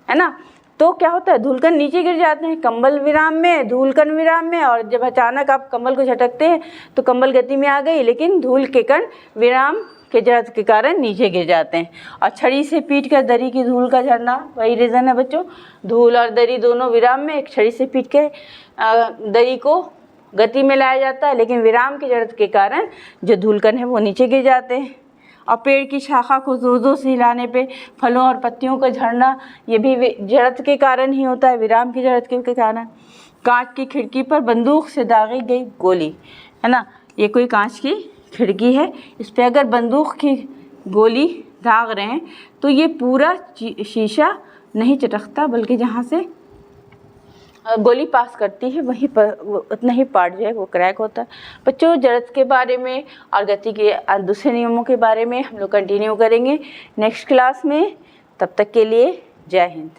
है ना, तो क्या होता है, धूलकण नीचे गिर जाते हैं, कंबल विराम में, धूलकण विराम में, और जब अचानक आप कंबल को झटकते हैं तो कंबल गति में आ गई, लेकिन धूल के कण विराम के जड़त्व के कारण नीचे गिर जाते हैं। और छड़ी से पीट कर दरी की धूल का झरना, वही रीज़न है बच्चों, धूल और दरी दोनों विराम में, एक छड़ी से पीट के दरी को गति में लाया जाता है, लेकिन विराम के जड़त्व के कारण जो धूलकण है वो नीचे गिर जाते हैं। और पेड़ की शाखा को जोर से हिलाने पे फलों और पत्तियों का झड़ना, ये भी जड़त्व के कारण ही होता है, विराम के जड़त्व के कारण। कांच की खिड़की पर बंदूक से दागी गई गोली, है ना, ये कोई कांच की खिड़की है, इस पर अगर बंदूक की गोली दाग रहे हैं तो ये पूरा शीशा नहीं चटकता, बल्कि जहाँ से गोली पास करती है वहीं पर उतना ही पार्ट जो है वो क्रैक होता है। बच्चों, जड़त्व के बारे में और गति के दूसरे नियमों के बारे में हम लोग कंटिन्यू करेंगे नेक्स्ट क्लास में। तब तक के लिए जय हिंद।